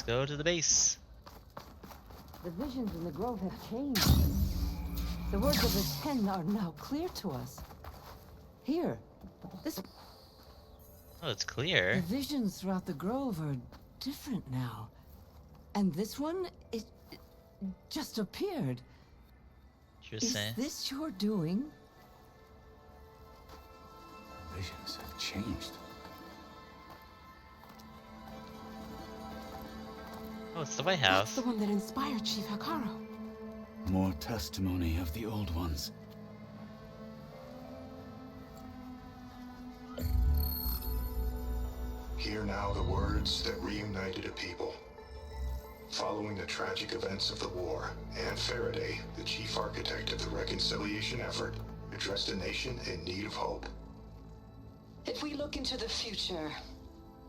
Let's go to the base. The visions in the grove have changed. The words of the Ten are now clear to us. Here, this... Oh, it's The clear. visions throughout the grove are different now. And this one, it just appeared. Is Interesting. this your doing? Visions have changed. Oh, it's the White That's House. the one that inspired Chief Hikaru. More testimony of the old ones. Hear now the words that reunited a people. Following the tragic events of the war, Anne Faraday, the chief architect of the reconciliation effort, addressed a nation in need of hope. If we look into the future,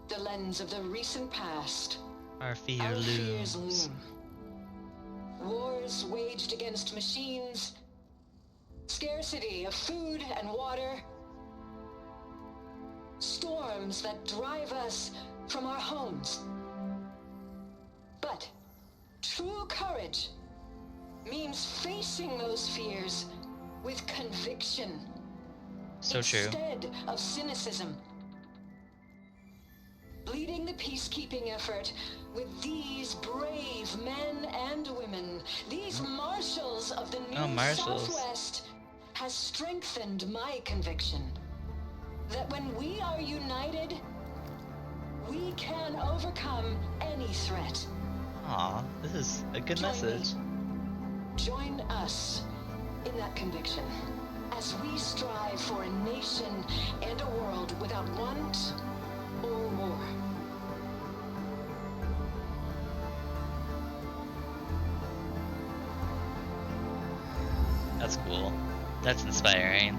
the lens of the recent past, Our fear our fears looms. loom. Wars waged against machines, scarcity of food and water, storms that drive us from our homes. But true courage means facing those fears with conviction. So true. Instead of cynicism. Leading the peacekeeping effort with these brave men and women, these marshals of the new Marshals. Southwest, has strengthened my conviction that when we are united, we can overcome any threat. Aw, this is a good Join message. me. Join us in that conviction as we strive for a nation and a world without want or war. That's cool. That's inspiring.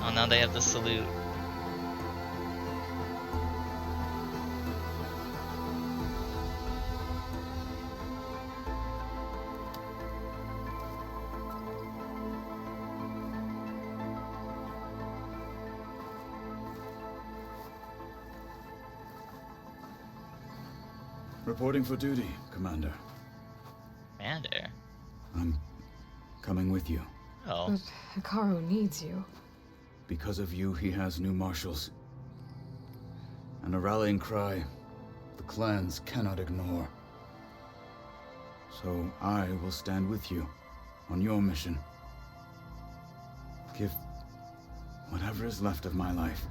Oh, now they have the salute. Reporting for duty, Commander. Commander. I'm coming with you. Oh, But Hikaru needs you. Because of you, he has new marshals. And a rallying cry the clans cannot ignore. So I will stand with you on your mission. Give whatever is left of my life.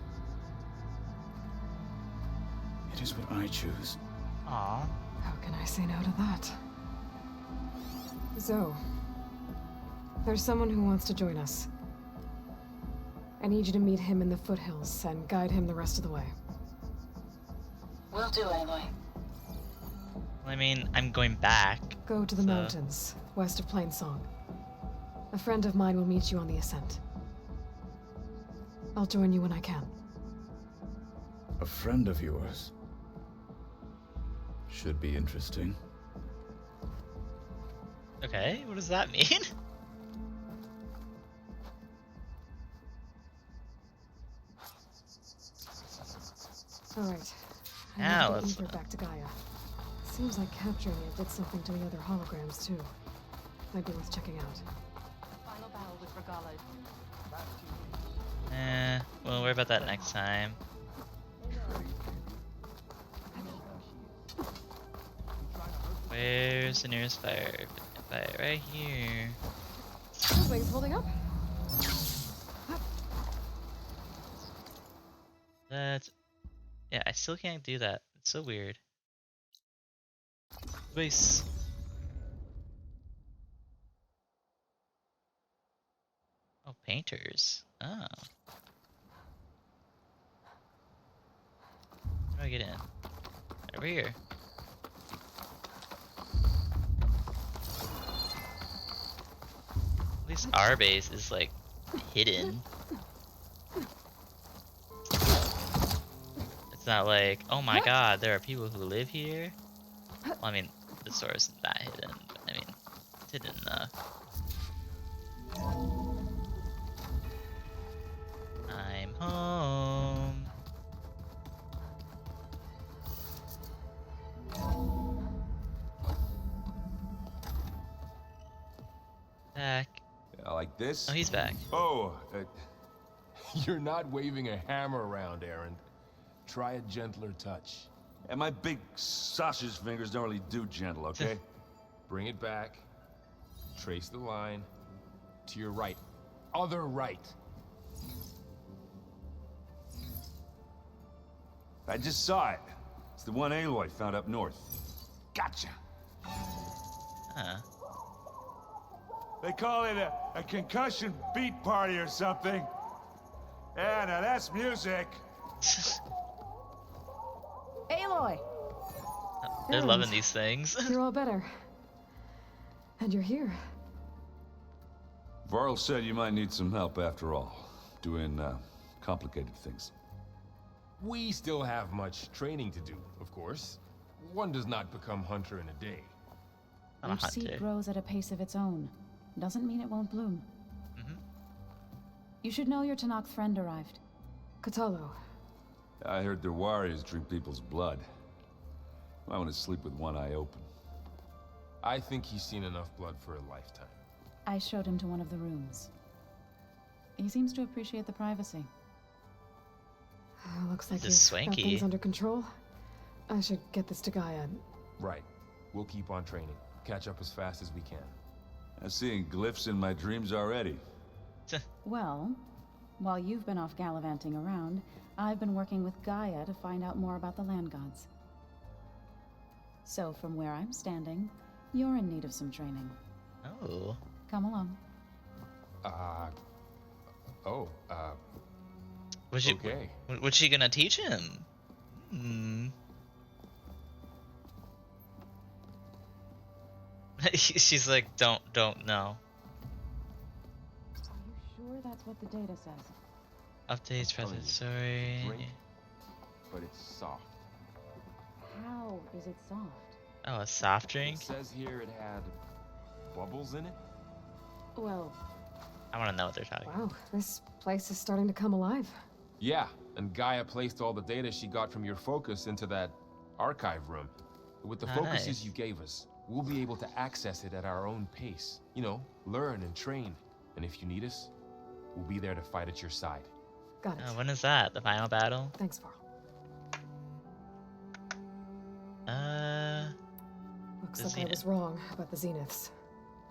It is what I choose. aw. How can I say no to that? Zoe, there's someone who wants to join us. I need you to meet him in the foothills and guide him the rest of the way. Will do, Aloy. I mean, I'm going back. Go to the So- mountains, west of Plainsong. A friend of mine will meet you on the ascent. I'll join you when I can. A friend of yours. Should be interesting. Okay, what does that mean? All right. I Now need to let's- get Ether back to Gaia. Seems like capturing it did something to the other holograms too. Might be worth checking out. Final battle with Regala. We'll worry about that next time. Where's the nearest fire? Fire right here. Those wings holding up? That's... Yeah, I still can't do that. It's so weird. Base. Oh, painters. Oh. How do I get in? Over here. At least our base is like hidden. It's not like, oh my god, there are people who live here. Well, I mean, the store isn't that hidden, but I mean, it's hidden enough. I'm home. back. Yeah, like this? Oh, he's back. Oh, You're not waving a hammer around, Aaron. Try a gentler touch. and my big sausage fingers don't really do gentle, okay? Bring it back. Trace the line. To your right. Other right. I just saw it. It's the one Aloy found up north. Gotcha. Huh. They call it a concussion beat party or something. Yeah, now that's music. Aloy! They're And loving these things. You're all better. And you're here. Varl said you might need some help after all, doing complicated things. We still have much training to do, of course. One does not become hunter in a day. I'm a Each seed hunter. grows at a pace of its own. Doesn't mean it won't bloom. Mhm. You should know your Tanakh friend arrived. Katalo. I heard their warriors drink people's blood. I want to sleep with one eye open. I think he's seen enough blood for a lifetime. I showed him to one of the rooms. He seems to appreciate the privacy. Looks like This is you've got swanky. things under control. I should get this to Gaia. Right. We'll keep on training. Catch up as fast as we can. I'm seeing glyphs in my dreams already. Well, while you've been off gallivanting around, I've been working with Gaia to find out more about the land gods. So from where I'm standing, you're in need of some training. Oh. Come along. Was she, Okay. what's she gonna teach him? Hmm. She's like, don't know. Are you sure that's what the data says? Updates, telling present you. story. Drink, but it's soft. How is it soft? Oh, a soft drink? It says here it had bubbles in it. Well, I want to know what they're talking about. Wow, this place is starting to come alive. Yeah, and Gaia placed all the data she got from your focus into that archive room. With the Ah, focuses nice. you gave us, we'll be able to access it at our own pace. You know, learn and train. And if you need us, we'll be there to fight at your side. Got it. When is that? The final battle? Thanks, Varl. Looks The like I Zenith. was wrong about the Zeniths.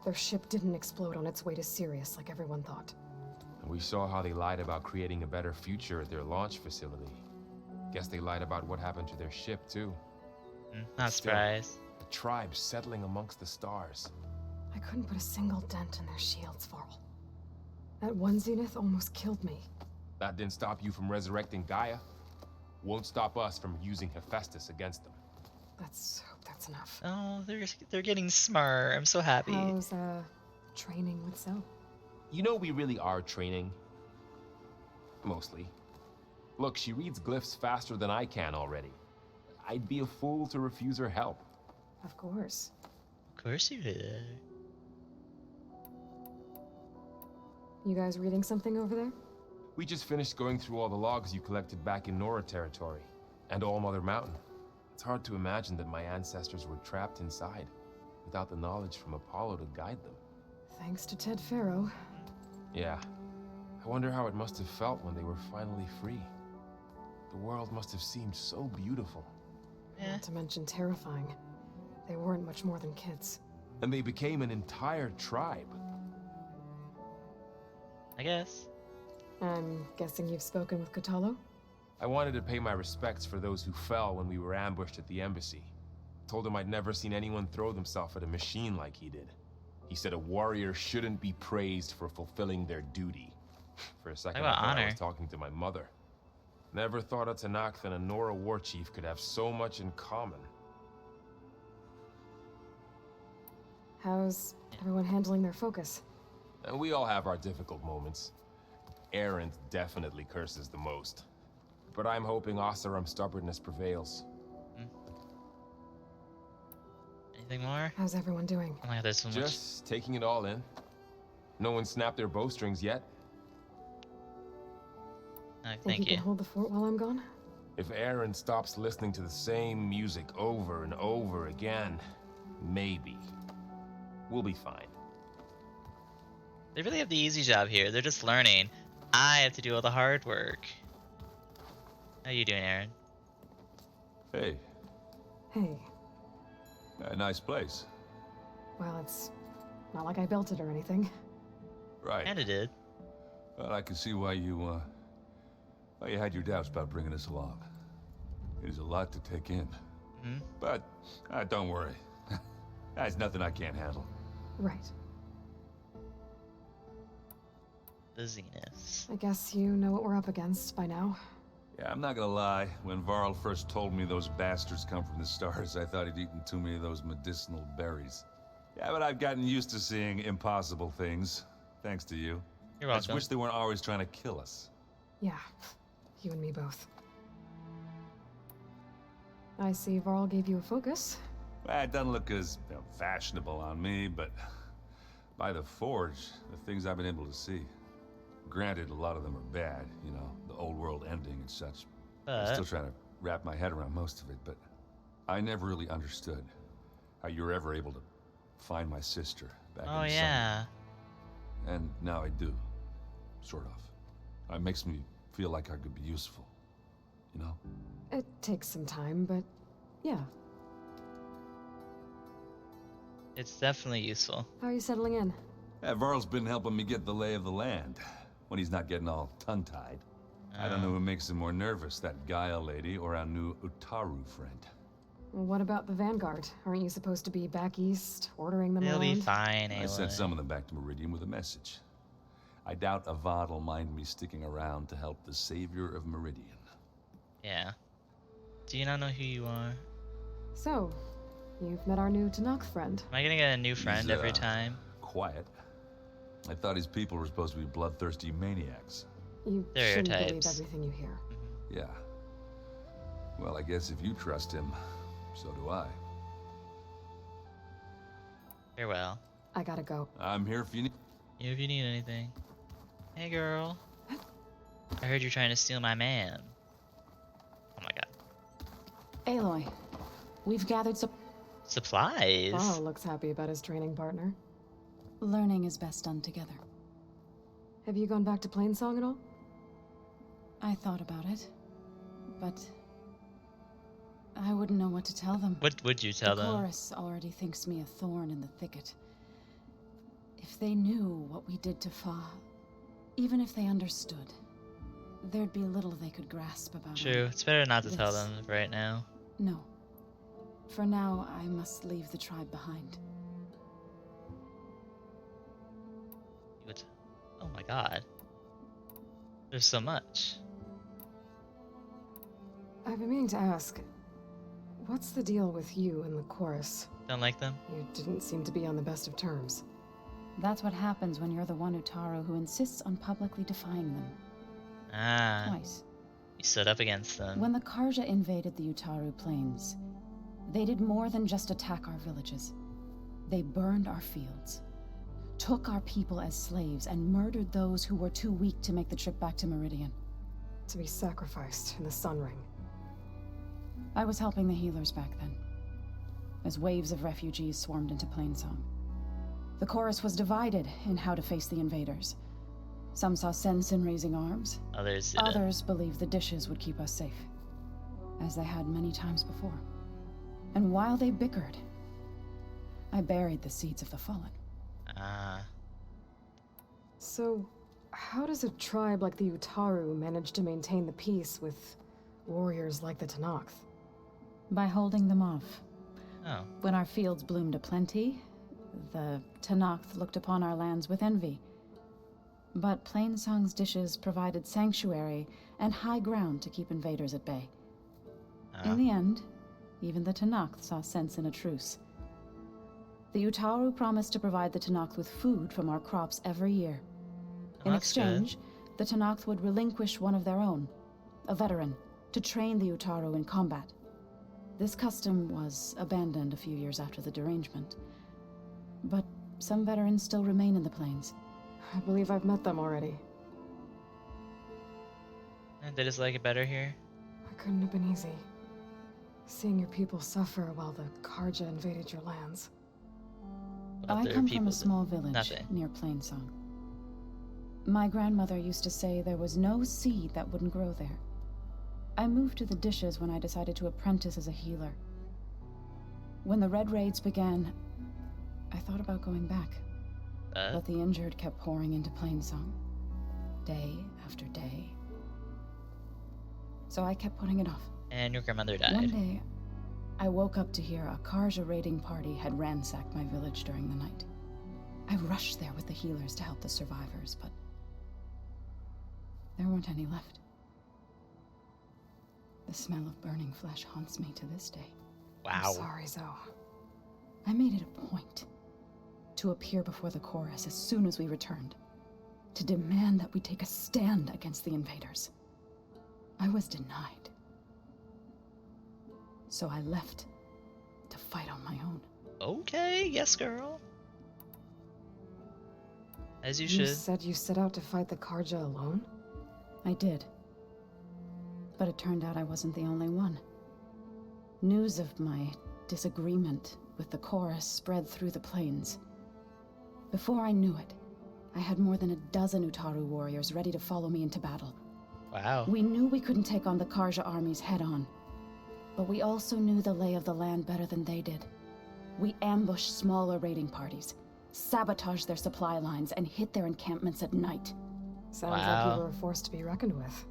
Their ship didn't explode on its way to Sirius like everyone thought. And we saw how they lied about creating a better future at their launch facility. Guess they lied about what happened to their ship, too. Not Still. surprised. A tribe settling amongst the stars. I couldn't put a single dent in their shields, Varl. That one Zenith almost killed me. That didn't stop you from resurrecting Gaia. Won't stop us from using Hephaestus against them. Let's hope that's enough. Oh, they're getting smart. I'm so happy. How's, training with Cell? You know we really are training. Mostly. Look, she reads glyphs faster than I can already. I'd be a fool to refuse her help. Of course. Of course you did. You guys reading something over there? We just finished going through all the logs you collected back in Nora territory, and All Mother Mountain. It's hard to imagine that my ancestors were trapped inside, without the knowledge from Apollo to guide them. Thanks to Ted Faro. Yeah. I wonder how it must have felt when they were finally free. The world must have seemed so beautiful. Yeah. Not to mention terrifying. They weren't much more than kids. And they became an entire tribe. I guess. I'm guessing you've spoken with Katalo? I wanted to pay my respects for those who fell when we were ambushed at the embassy. Told him I'd never seen anyone throw themselves at a machine like he did. He said a warrior shouldn't be praised for fulfilling their duty. For a second, Talk I about thought I honor. was talking to my mother. Never thought a Tanakh and a Nora war chief could have so much in common. How's everyone handling their focus? And we all have our difficult moments. Aerith definitely curses the most. But I'm hoping Oseram's stubbornness prevails. Anything more? How's everyone doing? Oh my god, there's so much. Just taking it all in. No one snapped their bowstrings yet. Oh, Think thank you you. can hold the fort while I'm gone? If Aaron stops listening to the same music over and over again, maybe. We'll be fine. They really have the easy job here. They're just learning. I have to do all the hard work. How you doing, Aaron? Hey, Hey, a nice place. well, it's not like I built it or anything. Right. Kinda did. Well, I can see why you had your doubts about bringing us along. It is a lot to take in. Hmm? But, don't worry. That's nothing I can't handle. Right. The Zenith. I guess you know what we're up against by now. Yeah, I'm not gonna lie. When Varl first told me those bastards come from the stars, I thought he'd eaten too many of those medicinal berries. Yeah, but I've gotten used to seeing impossible things, thanks to you. You're I just welcome. wish they weren't always trying to kill us. Yeah, you and me both. I see Varl gave you a focus. Well, it doesn't look as fashionable on me, but by the Forge, the things I've been able to see. Granted, a lot of them are bad, you know, the old world ending and such. I'm still But trying to wrap my head around most of it, but I never really understood how you were ever able to find my sister back in oh the yeah. summer. And now I do, sort of. It makes me feel like I could be useful, you know? It takes some time, but yeah. It's definitely useful. How are you settling in? Yeah, Varl's been helping me get the lay of the land, when he's not getting all tongue-tied. I don't know who makes him more nervous, that Gaia lady or our new Utaru friend. Well, what about the Vanguard? Aren't you supposed to be back east, ordering them They'll around? be fine, I sent Aloy. some of them back to Meridian with a message. I doubt Avad will mind me sticking around to help the savior of Meridian. Yeah. Do you not know who you are? So, you've met our new Tanakh friend. Am I gonna get a new friend He's, every time? Quiet. I thought his people were supposed to be bloodthirsty maniacs. You shouldn't believe Stereotypes. everything you hear. Yeah. Well, I guess if you trust him, so do I. Farewell. I gotta go. I'm here if you need. If you need anything. Hey, girl. I heard you're trying to steal my man. Oh my god. Aloy, we've gathered Supplies? Varl looks happy about his training partner. Learning is best done together. Have you gone back to Plainsong at all? I thought about it, but I wouldn't know what to tell them. What would you tell The them? chorus already thinks me a thorn in the thicket. If they knew what we did to Fa, even if they understood, there'd be little they could grasp about True. it. It's better not to tell This. them right now. No. For now, I must leave the tribe behind. You would... Oh my god. There's so much. I've been meaning to ask, what's the deal with you and the chorus? Don't like them? You didn't seem to be on the best of terms. That's what happens when you're the one Utaru who insists on publicly defying them. Ah. Twice. You stood up against them. When the Karja invaded the Utaru plains, they did more than just attack our villages. They burned our fields, took our people as slaves, and murdered those who were too weak to make the trip back to Meridian. To be sacrificed in the Sun Ring. I was helping the healers back then, as waves of refugees swarmed into Plainsong. The chorus was divided in how to face the invaders. Some saw sense in raising arms. Others didn't. Others believed the dishes would keep us safe, as they had many times before. And while they bickered, I buried the seeds of the fallen. Ah. So, how does a tribe like the Utaru manage to maintain the peace with warriors like the Tanakh? By holding them off. Oh. When our fields bloomed aplenty, the Tanakh looked upon our lands with envy. But Plainsong's dishes provided sanctuary and high ground to keep invaders at bay. Ah. In the end, even the Tanakh saw sense in a truce. The Utaru promised to provide the Tanakh with food from our crops every year. Oh, In that's good. exchange, the Tanakh would relinquish one of their own, a veteran, to train the Utaru in combat. This custom was abandoned a few years after the derangement. But some veterans still remain in the plains. I believe I've met them already. And they just like it better here? It couldn't have been easy. Seeing your people suffer while the Karja invaded your lands. Well, I their come from people a did small village nothing. near Plainsong. My grandmother used to say there was no seed that wouldn't grow there. I moved to the dishes when I decided to apprentice as a healer. When the Red Raids began, I thought about going back. But the injured kept pouring into Plainsong, day after day. So I kept putting it off. And your grandmother died. One day, I woke up to hear a Karja raiding party had ransacked my village during the night. I rushed there with the healers to help the survivors, but there weren't any left. The smell of burning flesh haunts me to this day. Wow. I'm sorry, Zoe. I made it a point to appear before the chorus as soon as we returned, to demand that we take a stand against the invaders. I was denied. So I left to fight on my own. Okay, yes, girl. As you You should. said you set out to fight the Karja alone? I did. But it turned out I wasn't the only one. News of my disagreement with the chorus spread through the plains. Before I knew it, I had more than a dozen Utaru warriors ready to follow me into battle. Wow. We knew we couldn't take on the Karja armies head-on, but we also knew the lay of the land better than they did. We ambushed smaller raiding parties, sabotaged their supply lines, and hit their encampments at night. Sounds like Wow. you were a force to be reckoned with.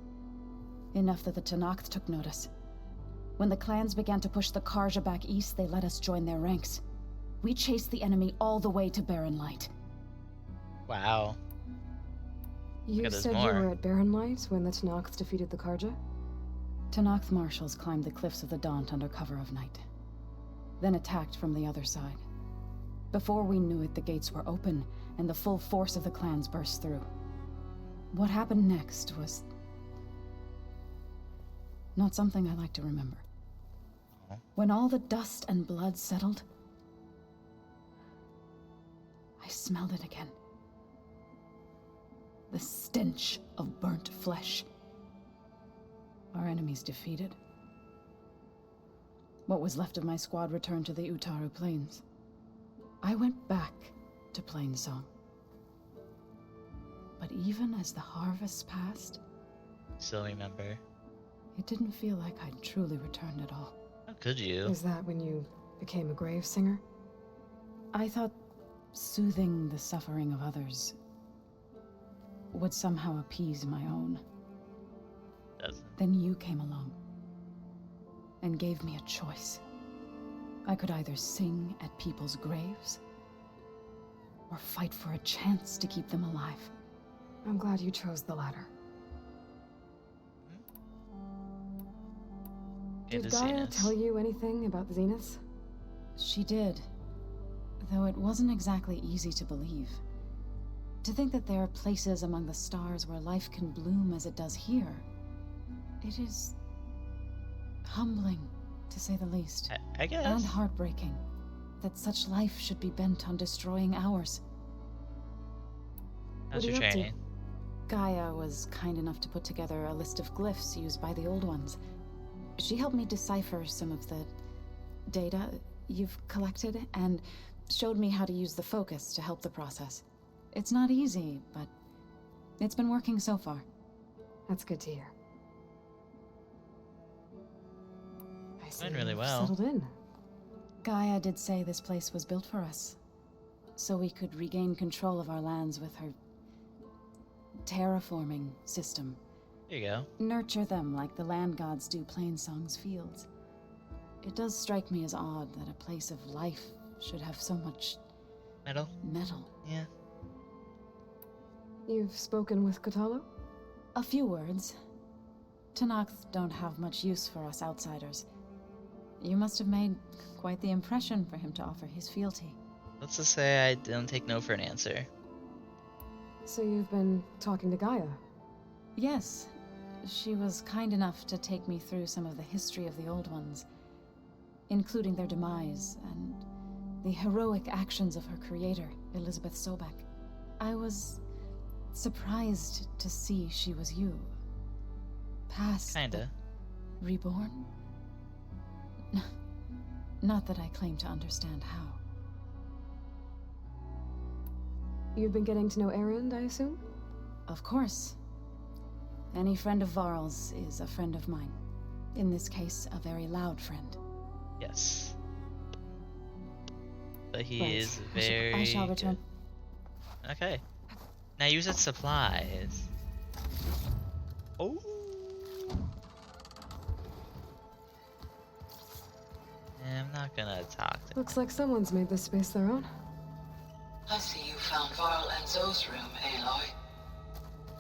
Enough that the Tenakth took notice. When the clans began to push the Karja back east, they let us join their ranks. We chased the enemy all the way to Barren Light. Wow. You there's said more. you were at Barren Light when the Tenakth defeated the Karja? Tenakth marshals climbed the cliffs of the Daunt under cover of night, then attacked from the other side. Before we knew it, the gates were open, and the full force of the clans burst through. What happened next was not something I like to remember. When all the dust and blood settled, I smelled it again. The stench of burnt flesh. Our enemies defeated. What was left of my squad returned to the Utaru Plains. I went back to Plainsong. But even as the harvest passed, Still remember. it didn't feel like I'd truly returned at all. How could you? Is that when you became a grave singer? I thought soothing the suffering of others would somehow appease my own. Doesn't. Then you came along and gave me a choice. I could either sing at people's graves or fight for a chance to keep them alive. I'm glad you chose the latter. Okay, Did the Gaia Zeniths. tell you anything about the Zeniths? She did, though it wasn't exactly easy to believe. To think that there are places among the stars where life can bloom as it does here, it is humbling, to say the least. I guess. And heartbreaking that such life should be bent on destroying ours. How's What are your you up to? training? Gaia was kind enough to put together a list of glyphs used by the Old Ones. She helped me decipher some of the data you've collected and showed me how to use the focus to help the process. It's not easy, but it's been working so far. That's good to hear. I see Went really you've well. settled in. Gaia did say this place was built for us, so we could regain control of our lands with her terraforming system. There you go. Nurture them like the land gods do Plainsong's fields. It does strike me as odd that a place of life should have so much Metal? metal. Yeah. You've spoken with Kotallo? A few words. Tenakth don't have much use for us outsiders. You must have made quite the impression for him to offer his fealty. Let's just say I don't take no for an answer. So you've been talking to Gaia? Yes, she was kind enough to take me through some of the history of the Old Ones, including their demise and the heroic actions of her creator, Elizabeth Sobek. I was surprised to see she was you. Past Kinda. but reborn? Not that I claim to understand how. You've been getting to know Erend, I assume? Of course. Any friend of Varl's is a friend of mine. In this case, a very loud friend. Yes. But he Right. is I very. shall return. good. Okay. Now use its supplies. Oh. I'm not gonna talk to. Looks like someone's made this space their own. I see you found Varl and Zoe's room, Aloy.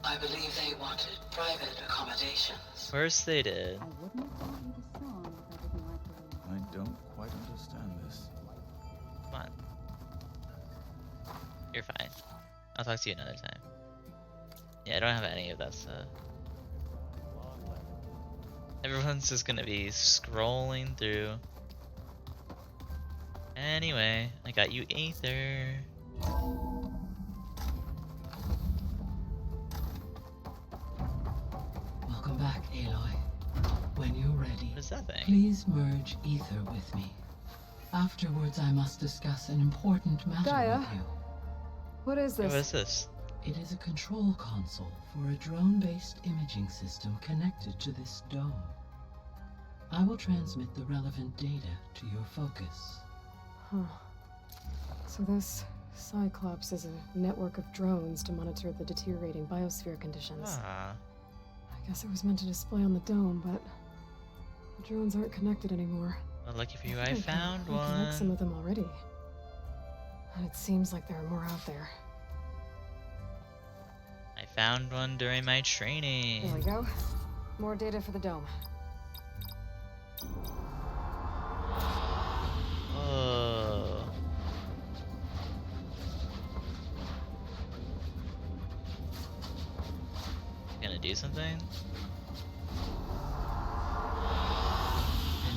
I believe they wanted private accommodations. Of course they did. I wouldn't have brought you the song if I didn't like the way I don't quite understand this. Come on. You're fine. I'll talk to you another time. Yeah, I don't have any of that stuff. Everyone's just gonna be scrolling through. Anyway, I got you Aether. Welcome back, Aloy. When you're ready, What is that thing? please merge Ether with me. Afterwards, I must discuss an important matter Gaia? with you. What is Hey, this? what is this? It is a control console for a drone-based imaging system connected to this dome. I will transmit the relevant data to your focus. Huh. So this Cyclops is a network of drones to monitor the deteriorating biosphere conditions. Ah, I guess it was meant to display on the dome, but the drones aren't connected anymore. well, lucky for you, think I can found reconnect some one. of them already. And it seems like there are more out there. I found one during my There we training. go. More data for the dome. Oh. Gonna do something? An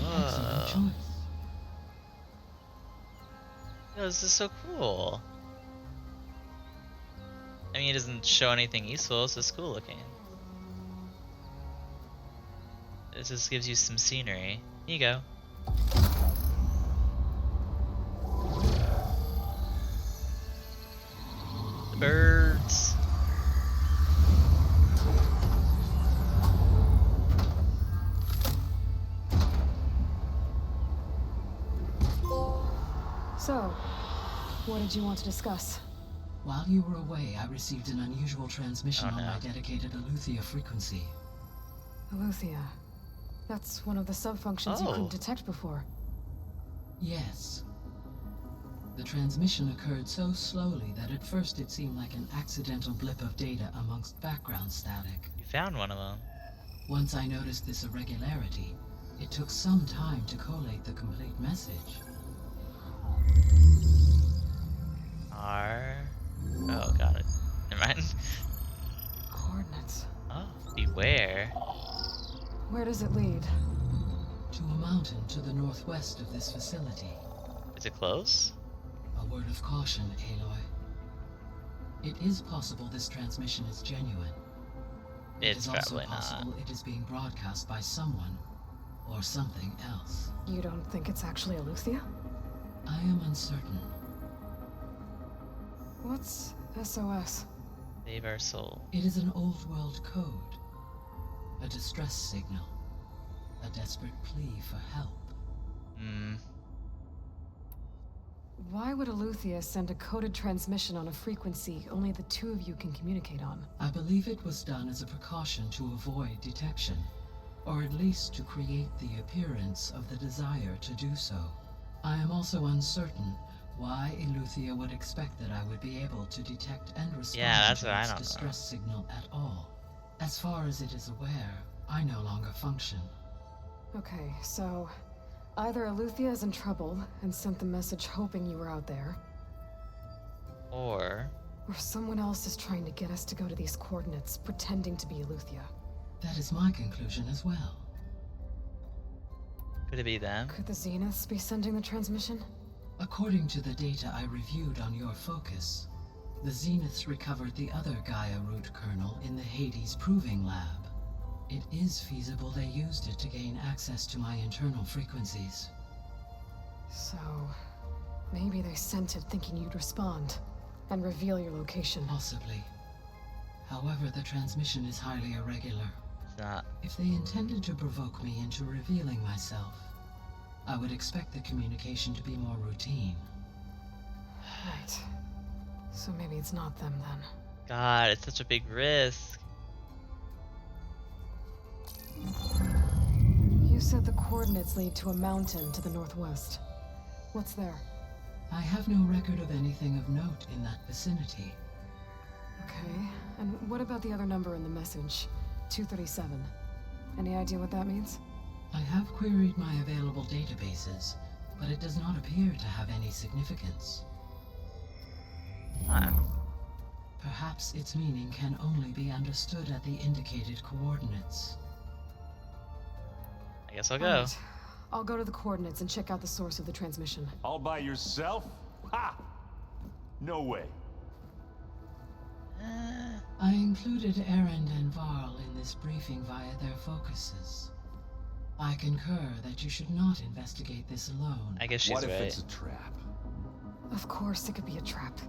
excellent Whoa. choice. Yo, this is so cool. I mean, it doesn't show anything useful, so it's cool looking. This just gives you some scenery. Here you go. The birds. So, what did you want to discuss? While you were away, I received an unusual transmission Oh, on no. my dedicated Aletheia frequency. Aletheia. That's one of the sub-functions you Oh. couldn't detect before. Yes. The transmission occurred so slowly that at first it seemed like an accidental blip of data amongst background static. You found one of them. Once I noticed this irregularity, it took some time to collate the complete message. Oh, got it. Never mind. Coordinates. Oh, beware. Where does it lead? To a mountain to the northwest of this facility. Is it close? A word of caution, Aloy. It is possible this transmission is genuine. It It's is also probably not. possible it is being broadcast by someone or something else. You don't think it's actually Aletheia? I am uncertain. What's SOS? Save our soul. It is an old world code. A distress signal. A desperate plea for help. Hmm. Why would Aletheia send a coded transmission on a frequency only the two of you can communicate on? I believe it was done as a precaution to avoid detection, or at least to create the appearance of the desire to do so. I am also uncertain why Aletheia would expect that I would be able to detect and respond Yeah, that's to what I its don't know. distress signal at all. As far as it is aware, I no longer function. Okay, so either Aletheia is in trouble and sent the message hoping you were out there, Or or someone else is trying to get us to go to these coordinates, pretending to be Aletheia. That is my conclusion as well. could it be them? Could the Zeniths be sending the transmission? According to the data I reviewed on your focus, the Zeniths recovered the other Gaia root kernel in the Hades Proving Lab. It is feasible they used it to gain access to my internal frequencies. So, maybe they sent it thinking you'd respond and reveal your location. Possibly. However, the transmission is highly irregular. It's not. If they intended to provoke me into revealing myself, I would expect the communication to be more routine. Right. So maybe it's not them then. God, it's such a big risk. You said the coordinates lead to a mountain to the northwest. What's there? I have no record of anything of note in that vicinity. Okay. And what about the other number in the message? 237. Any idea what that means? I have queried my available databases, but it does not appear to have any significance. Perhaps its meaning can only be understood at the indicated coordinates. I guess I'll go. Alright. I'll go to the coordinates and check out the source of the transmission. All by yourself? Ha! No way. I included Erend and Varl in this briefing via their focuses. I concur that you should not investigate this alone. I guess she's What if right. it's a trap? Of course it could be a trap.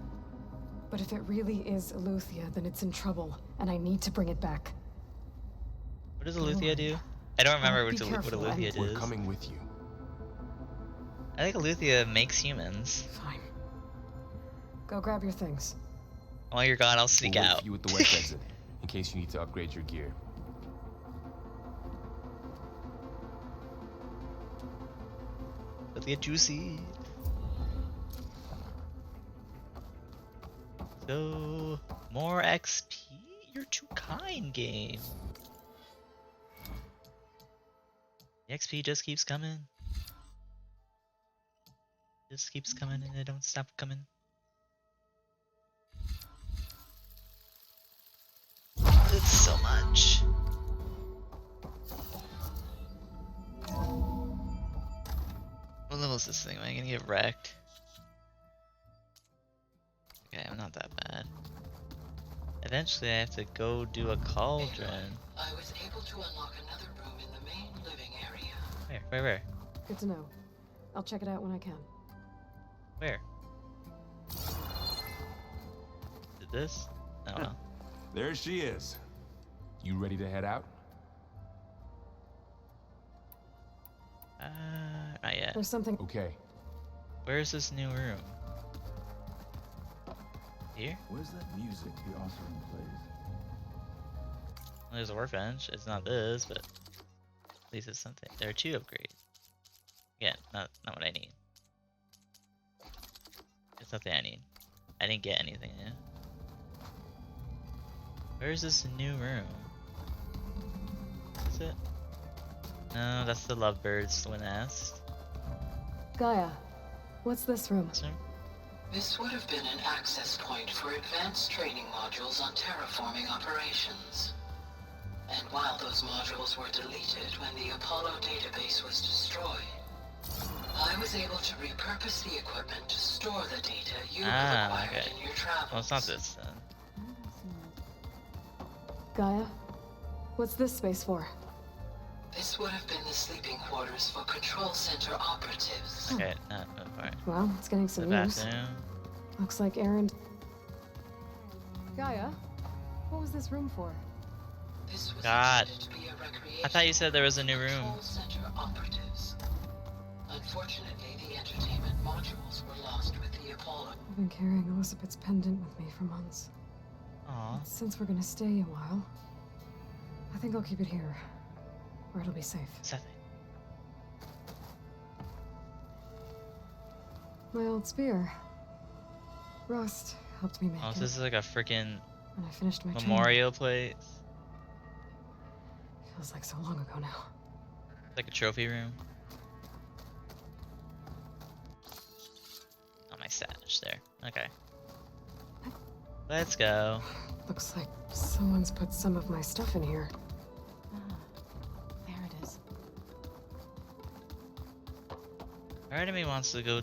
But if it really is Eleuthia, then it's in trouble, and I need to bring it back. What does Eleuthia do? I don't remember Be what careful, Eleuthia We're does. coming with you. I think Eleuthia makes humans. Fine. Go grab your things. While you're gone, I'll sneak We'll wait out. for you at the west exit, in case you need to upgrade your gear. Let's get juicy. So, more XP? You're too kind, game. The XP just keeps coming. Just keeps coming and it don't stop coming. It's so much. What level is this thing? Am I gonna get wrecked? Okay, I'm not that bad. Eventually I have to go do a cauldron. I was able to unlock another room in the main living area. Where? Good to know. I'll check it out when I can. Where? Did this? I don't know. There she is. You ready to head out? Not yet. There's something. Okay. Where's this new room? Here? Where's that music the Oseram plays? Well, there's a workbench. It's not this, but at least it's something. There are 2 upgrades. Again, not what I need. It's something I need. I didn't get anything yet. Where's this new room? Is it? No, that's the lovebirds when asked. Gaia, what's this room? This room? This would have been an access point for advanced training modules on terraforming operations. And while those modules were deleted when the Apollo database was destroyed, I was able to repurpose the equipment to store the data you have acquired okay. in your travels. Well, it's not this then. Gaia, what's this space for? This would have been the sleeping quarters for control center operatives. Okay, no, alright. Well, it's getting The some use. bathroom. Looks like Erend. Gaia, what was this room for? This was God. intended to be a recreation I thought you said there was a new room. control center operatives. Unfortunately, the entertainment modules were lost with the Apollo. I've been carrying Elizabeth's pendant with me for months. Aw. Since we're gonna stay a while, I think I'll keep it here, where it'll be safe. Something. My old spear. Rust helped me make Oh, it, so this is like a freaking and I finished my training. memorial place. Feels like so long ago now. Like a trophy room. Oh, my stash there. Okay. Let's go. Looks like someone's put some of my stuff in here. There it is. Our enemy wants to go